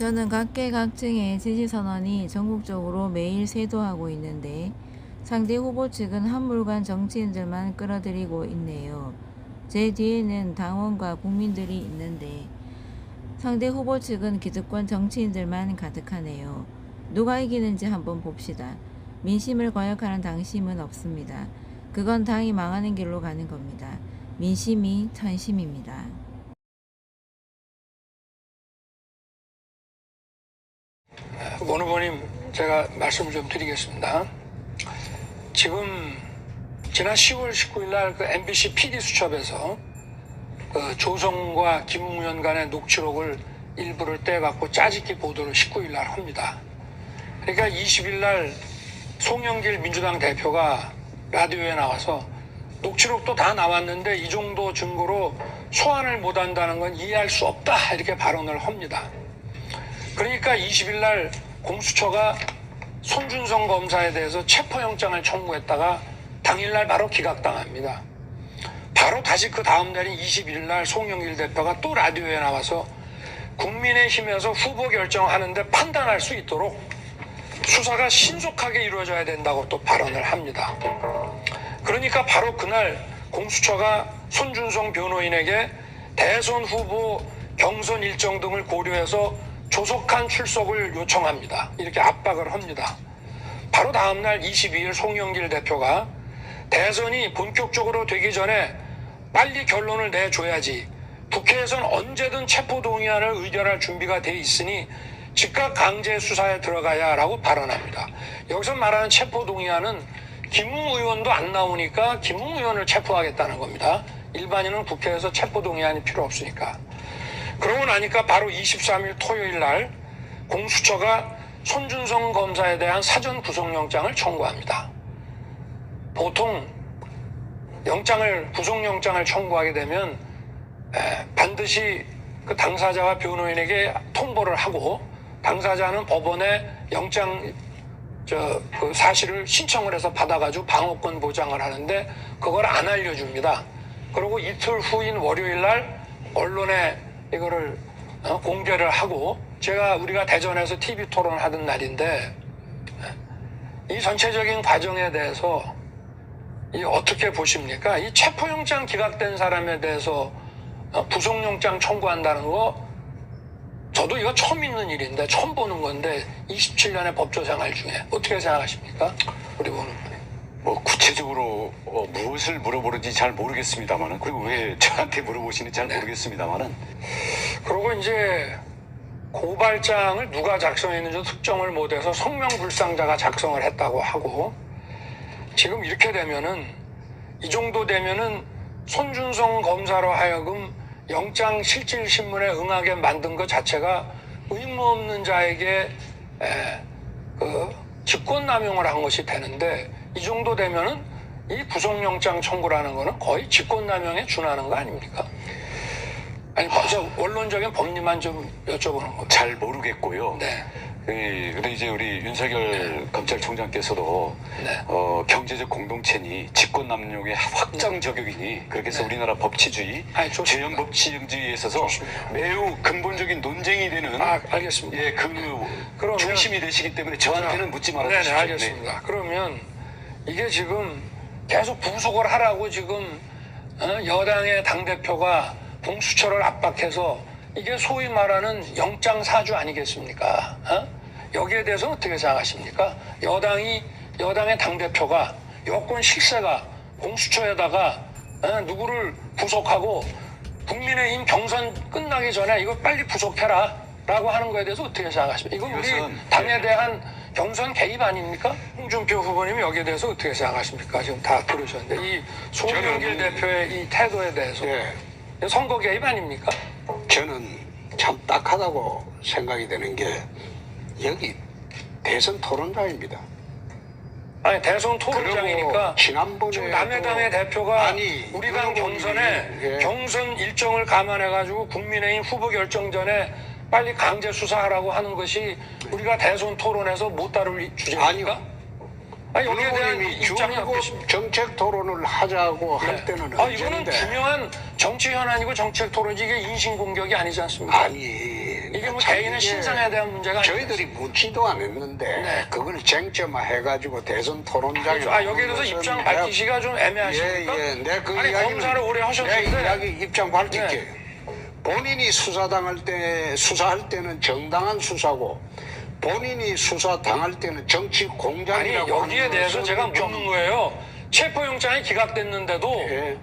저는 각계각층의 지지선언이 전국적으로 매일 쇄도하고 있는데 상대 후보 측은 한물간 정치인들만 끌어들이고 있네요. 제 뒤에는 당원과 국민들이 있는데 상대 후보 측은 기득권 정치인들만 가득하네요. 누가 이기는지 한번 봅시다. 민심을 거역하는 당심은 없습니다. 그건 당이 망하는 길로 가는 겁니다. 민심이 천심입니다. 원 후보님, 제가 말씀을 좀 드리겠습니다. 지금 지난 10월 19일 날 그 MBC PD수첩에서 그 조성과 김웅 현 간의 녹취록을 일부를 떼갖고 짜집기 보도를 19일 날 합니다. 그러니까 20일 날 송영길 민주당 대표가 라디오에 나와서 녹취록도 다 나왔는데 이 정도 증거로 소환을 못한다는 건 이해할 수 없다, 이렇게 발언을 합니다. 그러니까 20일 날 공수처가 손준성 검사에 대해서 체포영장을 청구했다가 당일날 바로 기각당합니다. 바로 다시 그 다음 날인 21일 날 송영길 대표가 또 라디오에 나와서 국민의힘에서 후보 결정하는데 판단할 수 있도록 수사가 신속하게 이루어져야 된다고 또 발언을 합니다. 그러니까 바로 그날 공수처가 손준성 변호인에게 대선 후보 경선 일정 등을 고려해서 조속한 출석을 요청합니다. 이렇게 압박을 합니다. 바로 다음날 22일 송영길 대표가 대선이 본격적으로 되기 전에 빨리 결론을 내줘야지, 국회에선 언제든 체포동의안을 의결할 준비가 돼 있으니 즉각 강제 수사에 들어가야 라고 발언합니다. 여기서 말하는 체포동의안은 김웅 의원도 안 나오니까 김웅 의원을 체포하겠다는 겁니다. 일반인은 국회에서 체포동의안이 필요 없으니까. 그러고 나니까 바로 23일 토요일 날 공수처가 손준성 검사에 대한 사전 구속영장을 청구합니다. 보통 구속영장을 청구하게 되면 반드시 그 당사자와 변호인에게 통보를 하고 당사자는 법원에 영장 그 사실을 신청을 해서 받아가지고 방어권 보장을 하는데 그걸 안 알려줍니다. 그리고 이틀 후인 월요일 날 언론에 이거를 공개를 하고, 우리가 대전에서 TV 토론을 하던 날인데 이 전체적인 과정에 대해서 어떻게 보십니까? 이 체포영장 기각된 사람에 대해서 구속영장 청구한다는 거, 저도 이거 처음 있는 일인데, 처음 보는 건데, 27년의 법조 생활 중에 어떻게 생각하십니까? 우리 보는. 구체적으로 무엇을 물어보는지 잘 모르겠습니다만은, 그리고 왜 저한테 물어보시는지 잘 모르겠습니다만은. 그리고 이제 고발장을 누가 작성했는지 특정을 못해서 성명불상자가 작성을 했다고 하고, 지금 이렇게 되면은, 이 정도 되면은 손준성 검사로 하여금 영장 실질 신문에 응하게 만든 것 자체가 의무 없는 자에게 직권남용을 한 것이 되는데, 이 정도 되면은 이 구속영장 청구라는 거는 거의 직권남용에 준하는 거 아닙니까? 아니, 원론적인 법리만 좀 여쭤보는 겁니다. 잘 모르겠고요. 네. 근데 이제 우리 윤석열 검찰총장께서도 경제적 공동체니 직권남용의 확장 저격이니, 그렇게 해서 우리나라 법치주의, 재형법치주의에 있어서 매우 근본적인 논쟁이 되는 알겠습니다. 그러면 중심이 되시기 때문에 저한테는 묻지 말아주십시오. 네, 알겠습니다. 그러면 이게 지금 계속 구속을 하라고 지금 여당의 당대표가 공수처를 압박해서, 이게 소위 말하는 영장사주 아니겠습니까? 여기에 대해서 어떻게 생각하십니까? 여당의 당대표가, 여권 실세가 공수처에다가 누구를 구속하고 국민의힘 경선 끝나기 전에 이거 빨리 구속해라 라고 하는 거에 대해서 어떻게 생각하십니까? 이건 우리 당에 대한 경선 개입 아닙니까? 홍준표 후보님이 여기에 대해서 어떻게 생각하십니까? 지금 다 들으셨는데 이 송영길 대표의 이 태도에 대해서 선거 개입 아닙니까? 저는 참 딱하다고 생각이 되는 게, 여기 대선 토론장입니다. 아니, 대선 토론장이니까 지난번에 지금 남해당의 대표가 우리 당 경선에 예. 경선 일정을 감안해가지고 국민의힘 후보 결정 전에 빨리 강제 수사하라고 하는 것이 우리가 대선 토론에서 못 다룰 주제입니까? 아니, 여기에 대한 입장이 어떻습니까? 정책 토론을 하자고 할 때는 이거는 중요한 정치 현안이고 정책 토론이지, 이게 인신공격이 아니지 않습니까? 아니, 이게 뭐 참 개인의 이게 신상에 대한 문제가 저희들이 묻지도 않았는데 네. 그걸 쟁점화해가지고 대선 토론장에 여기에 대해서 입장 밝히시기가 좀 애매하십니까? 내그 아니, 이야기는 검사를 오래 하셨는데. 내 이야기 입장 밝힐게. 네. 본인이 수사할 때는 정당한 수사고 본인이 수사 당할 때는 정치 아니, 공작이라고 여기에 하는 대해서 것은 제가 좀 묻는 거예요. 체포영장이 기각됐는데도 예.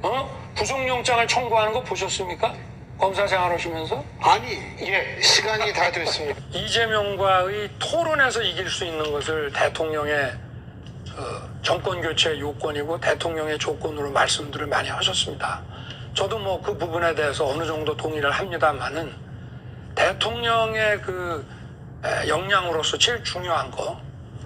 구속영장을 청구하는 거 보셨습니까? 검사 생활하시면서? 아니 시간이 다 됐습니다. 이재명과의 토론에서 이길 수 있는 것을 대통령의 정권 교체 요건이고 대통령의 조건으로 말씀들을 많이 하셨습니다. 저도 뭐 그 부분에 대해서 어느 정도 동의를 합니다만은 대통령의 그 역량으로서 제일 중요한 거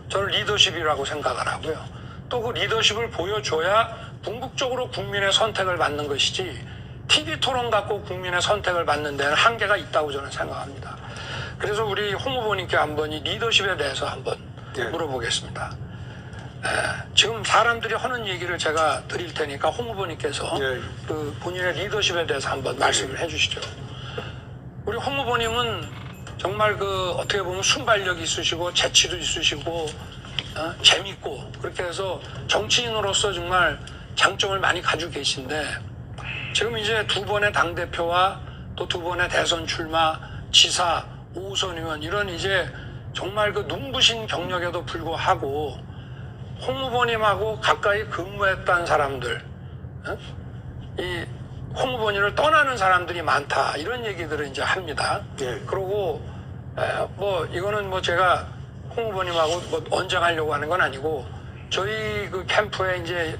저는 리더십이라고 생각을 하고요. 또 그 리더십을 보여줘야 궁극적으로 국민의 선택을 받는 것이지 TV 토론 갖고 국민의 선택을 받는 데는 한계가 있다고 저는 생각합니다. 그래서 우리 홍 후보님께 한번 이 리더십에 대해서 한번 네. 물어보겠습니다. 지금 사람들이 하는 얘기를 제가 드릴 테니까 홍 후보님께서 네. 그 본인의 리더십에 대해서 한번 말씀을 해주시죠. 우리 홍 후보님은 정말 그 어떻게 보면 순발력이 있으시고 재치도 있으시고 재밌고 그렇게 해서 정치인으로서 정말 장점을 많이 가지고 계신데 지금 이제 두 번의 당대표와 또 두 번의 대선 출마, 지사, 5선 의원 이런 이제 정말 그 눈부신 경력에도 불구하고 홍 후보님하고 가까이 근무했던 사람들, 이 홍 후보님을 떠나는 사람들이 많다 이런 얘기들을 이제 합니다. 네. 그리고 뭐 이거는 뭐 제가 홍 후보님하고 뭐 언쟁하려고 하는 건 아니고 저희 그 캠프에 이제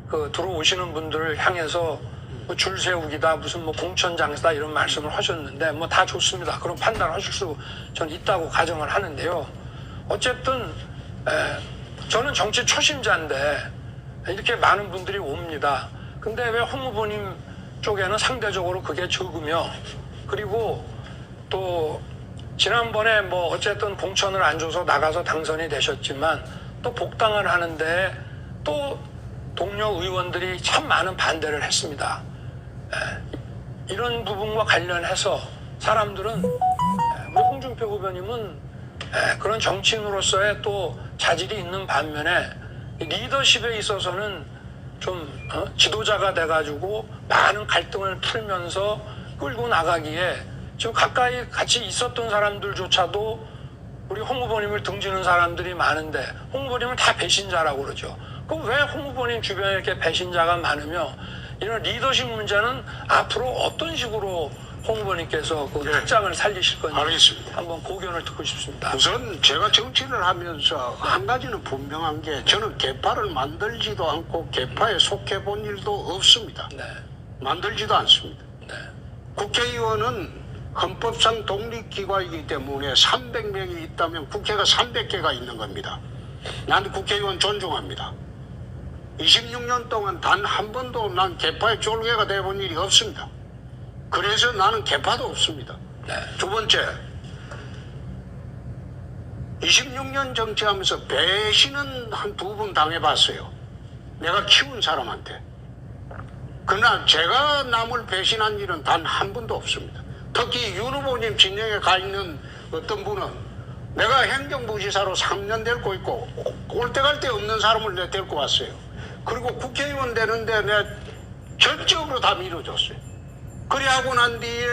그 들어오시는 분들을 향해서 뭐 줄 세우기다 무슨 뭐 공천장사다 이런 말씀을 하셨는데 뭐 다 좋습니다. 그런 판단하실 수 전 있다고 가정을 하는데요. 어쨌든 저는 정치 초심자인데 이렇게 많은 분들이 옵니다. 근데 왜 홍 후보님 쪽에는 상대적으로 그게 적으며 그리고 또 지난번에 뭐 어쨌든 공천을 안 줘서 나가서 당선이 되셨지만 또 복당을 하는데 또 동료 의원들이 참 많은 반대를 했습니다. 이런 부분과 관련해서 사람들은 우리 홍준표 후보님은 그런 정치인으로서의 또 자질이 있는 반면에 리더십에 있어서는 좀 지도자가 돼가지고 많은 갈등을 풀면서 끌고 나가기에 지금 가까이 같이 있었던 사람들조차도 우리 홍 후보님을 등지는 사람들이 많은데 홍 후보님은 다 배신자라고 그러죠. 그럼 왜 홍 후보님 주변에 이렇게 배신자가 많으며 이런 리더십 문제는 앞으로 어떤 식으로 홍 후보님께서 그 특장을 살리실 건지 알겠습니다. 한번 고견을 듣고 싶습니다. 우선 제가 정치를 하면서 한 가지는 분명한 게 저는 개파를 만들지도 않고 개파에 속해 본 일도 없습니다. 네. 만들지도 않습니다. 네. 국회의원은 헌법상 독립기관이기 때문에 300명이 있다면 국회가 300개가 있는 겁니다. 나는 국회의원 존중합니다. 26년 동안 단 한 번도 난 개파의 쫄개가 돼본 일이 없습니다. 그래서 나는 개파도 없습니다. 네. 두 번째, 26년 정치하면서 배신은 한 두 번 당해봤어요. 내가 키운 사람한테. 그러나 제가 남을 배신한 일은 단 한 번도 없습니다. 특히 윤 후보님 진영에 가 있는 어떤 분은 내가 행정부지사로 3년 데리고 있고 올 때 갈 데 없는 사람을 내 데리고 왔어요. 그리고 국회의원 되는데 내가 전적으로 다 밀어줬어요. 그래 하고 난 뒤에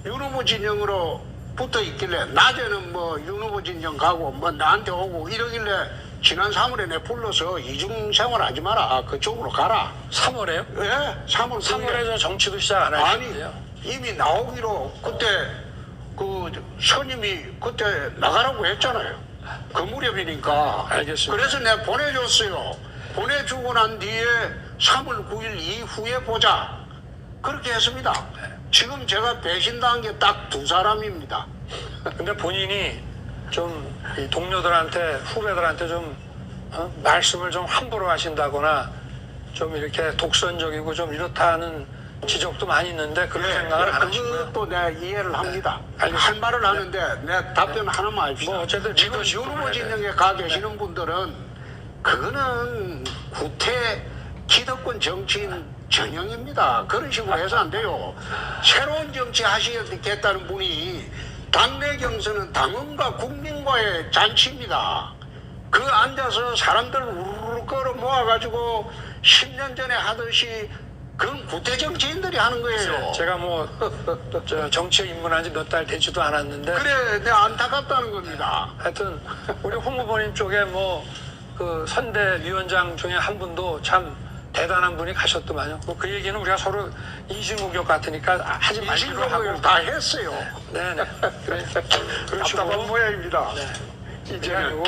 윤 후보 진영으로 붙어 있길래 낮에는 뭐 윤 후보 진영 가고 뭐 나한테 오고 이러길래 지난 3월에 내 불러서 이중생활 하지 마라. 그쪽으로 가라. 3월에요? 예, 3월 3월에 저 정치도 시작 안 하시는데요? 아니 이미 나오기로 그때 그 선임이 그때 나가라고 했잖아요. 그 무렵이니까. 알겠습니다. 그래서 내가 보내줬어요. 보내주고 난 뒤에 3월 9일 이후에 보자. 그렇게 했습니다. 지금 제가 배신당한 게 딱 두 사람입니다. 근데 본인이 좀 이 동료들한테 후배들한테 좀 말씀을 좀 함부로 하신다거나 좀 이렇게 독선적이고 좀 이렇다는 지적도 많이 있는데 그런 생각을 안 하시고요. 그것도 내가 이해를 합니다. 알겠습니다. 할 말을 하는데 내가 답변 하나만 합시다. 뭐 어쨌든 지금 리더십 윤 후보 부분에 진영에 가 계시는 분들은 그거는 구태 기득권 정치인 전형입니다. 그런 식으로 해서 안 돼요. 새로운 정치 하시겠다는 분이 당내 경선은 당원과 국민과의 잔치입니다. 그 앉아서 사람들 우르르 끌어 모아가지고 10년 전에 하듯이 그건 구태 정치인들이 하는 거예요. 제가 뭐 정치에 입문한 지 몇 달 되지도 않았는데 그래, 내가 안타깝다는 겁니다. 하여튼 우리 홍 후보님 쪽에 뭐 그 선대위원장 중에 한 분도 참 대단한 분이 가셨더만요. 그 얘기는 우리가 서로 이진우격 같으니까 하지 마시기로 하고. 이진국을 다 했어요. 네네. 그러시고 답답한 모양입니다. 그게 이제는 아니고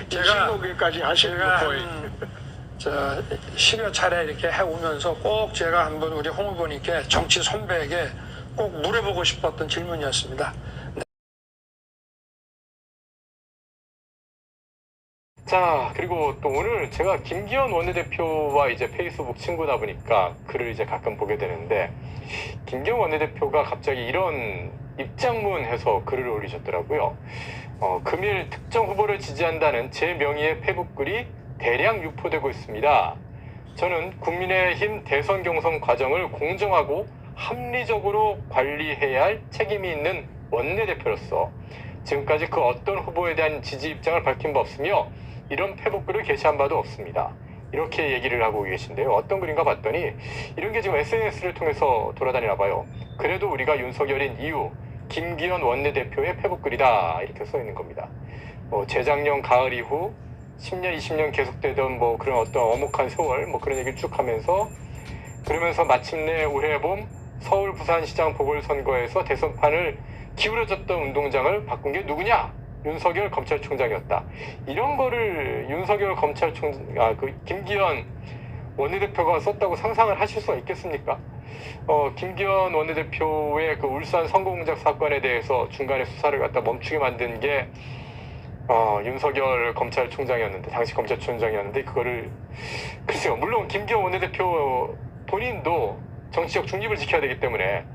제가 이진국까지 하시는 제가 거 거의. 저 10여 차례 이렇게 해오면서 꼭 제가 한번 우리 홍 후보님께 정치 선배에게 꼭 물어보고 싶었던 질문이었습니다. 자, 그리고 또 오늘 제가 김기현 원내대표와 이제 페이스북 친구다 보니까 글을 이제 가끔 보게 되는데, 김기현 원내대표가 갑자기 이런 입장문 해서 글을 올리셨더라고요. 금일 특정 후보를 지지한다는 제 명의의 페북글이 대량 유포되고 있습니다. 저는 국민의힘 대선 경선 과정을 공정하고 합리적으로 관리해야 할 책임이 있는 원내대표로서 지금까지 그 어떤 후보에 대한 지지 입장을 밝힌 바 없으며 이런 페북글을 게시한 바도 없습니다. 이렇게 얘기를 하고 계신데요. 어떤 글인가 봤더니 이런 게 지금 SNS를 통해서 돌아다니나 봐요. 그래도 우리가 윤석열인 이유, 김기현 원내대표의 페북글이다, 이렇게 써 있는 겁니다. 재작년 가을 이후 10년, 20년 계속되던 뭐 그런 어떤 어목한 세월, 뭐 그런 얘기를 쭉 하면서, 그러면서 마침내 올해 봄 서울 부산시장 보궐선거에서 대선판을 기울어졌던 운동장을 바꾼 게 누구냐? 윤석열 검찰총장이었다. 이런 거를 윤석열 김기현 원내대표가 썼다고 상상을 하실 수가 있겠습니까? 김기현 원내대표의 그 울산 선거공작 사건에 대해서 중간에 수사를 갖다 멈추게 만든 게 윤석열 검찰총장이었는데, 당시 검찰총장이었는데, 그거를, 글쎄요, 물론 김기현 원내대표 본인도 정치적 중립을 지켜야 되기 때문에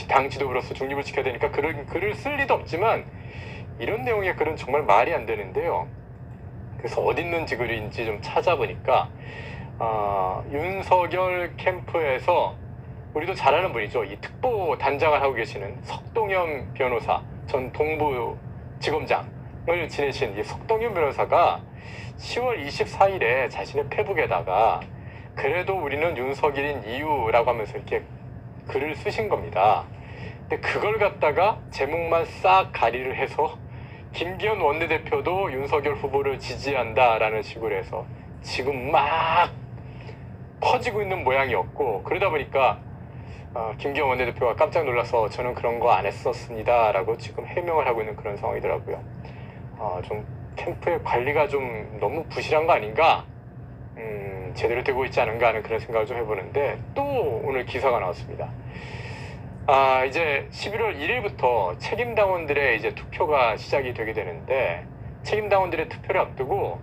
당 지도부로서 중립을 지켜야 되니까 글을 쓸 리도 없지만, 이런 내용의 글은 정말 말이 안 되는데요. 그래서 어디 있는지 글인지 좀 찾아보니까 윤석열 캠프에서 우리도 잘 아는 분이죠. 이 특보 단장을 하고 계시는 석동현 변호사, 전 동부지검장을 지내신 이 석동현 변호사가 10월 24일에 자신의 페북에다가 그래도 우리는 윤석열인 이유라고 하면서 이렇게 글을 쓰신 겁니다. 근데 그걸 갖다가 제목만 싹 가리를 해서 김기현 원내대표도 윤석열 후보를 지지한다라는 식으로 해서 지금 막 퍼지고 있는 모양이었고, 그러다 보니까 김기현 원내대표가 깜짝 놀라서 저는 그런 거 안 했었습니다 라고 지금 해명을 하고 있는 그런 상황이더라고요. 좀 캠프의 관리가 좀 너무 부실한 거 아닌가, 제대로 되고 있지 않은가 하는 그런 생각을 좀 해보는데, 또 오늘 기사가 나왔습니다. 이제 11월 1일부터 책임당원들의 이제 투표가 시작이 되게 되는데, 책임당원들의 투표를 앞두고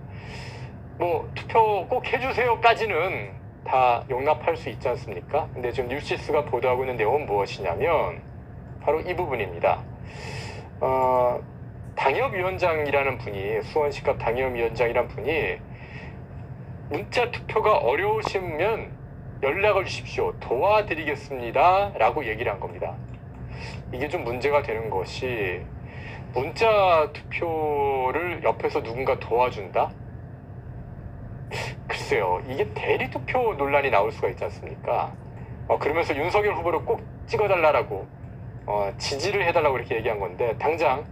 뭐 투표 꼭 해주세요까지는 다 용납할 수 있지 않습니까? 근데 지금 뉴시스가 보도하고 있는 내용은 무엇이냐면 바로 이 부분입니다. 당협위원장이라는 분이, 수원시갑 당협위원장이라는 분이 문자 투표가 어려우시면 연락을 주십시오, 도와드리겠습니다 라고 얘기를 한 겁니다. 이게 좀 문제가 되는 것이, 문자 투표를 옆에서 누군가 도와준다? 글쎄요, 이게 대리투표 논란이 나올 수가 있지 않습니까? 그러면서 윤석열 후보를 꼭 찍어달라고 지지를 해달라고 이렇게 얘기한 건데, 당장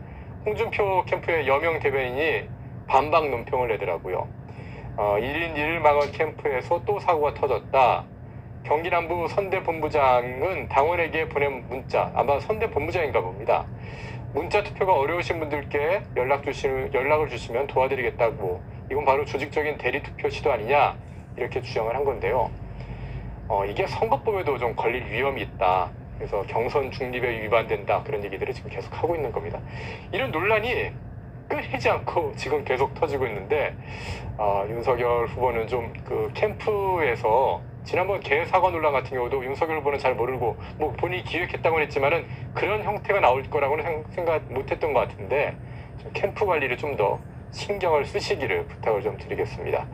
홍준표 캠프의 여명 대변인이 반박 논평을 내더라고요. 1인 1일 망원 캠프에서 또 사고가 터졌다. 경기남부 선대본부장은 당원에게 보낸 문자, 아마 선대본부장인가 봅니다. 문자 투표가 어려우신 분들께 연락을 주시면 도와드리겠다고, 이건 바로 조직적인 대리투표 시도 아니냐, 이렇게 주장을 한 건데요. 이게 선거법에도 좀 걸릴 위험이 있다. 그래서 경선 중립에 위반된다, 그런 얘기들을 지금 계속 하고 있는 겁니다. 이런 논란이 끊이지 않고 지금 계속 터지고 있는데, 윤석열 후보는 좀 그 캠프에서 지난번 개 사과 논란 같은 경우도 윤석열 후보는 잘 모르고 뭐 본인이 기획했다고는 했지만은 그런 형태가 나올 거라고는 생각 못했던 것 같은데, 캠프 관리를 좀 더 신경을 쓰시기를 부탁을 좀 드리겠습니다.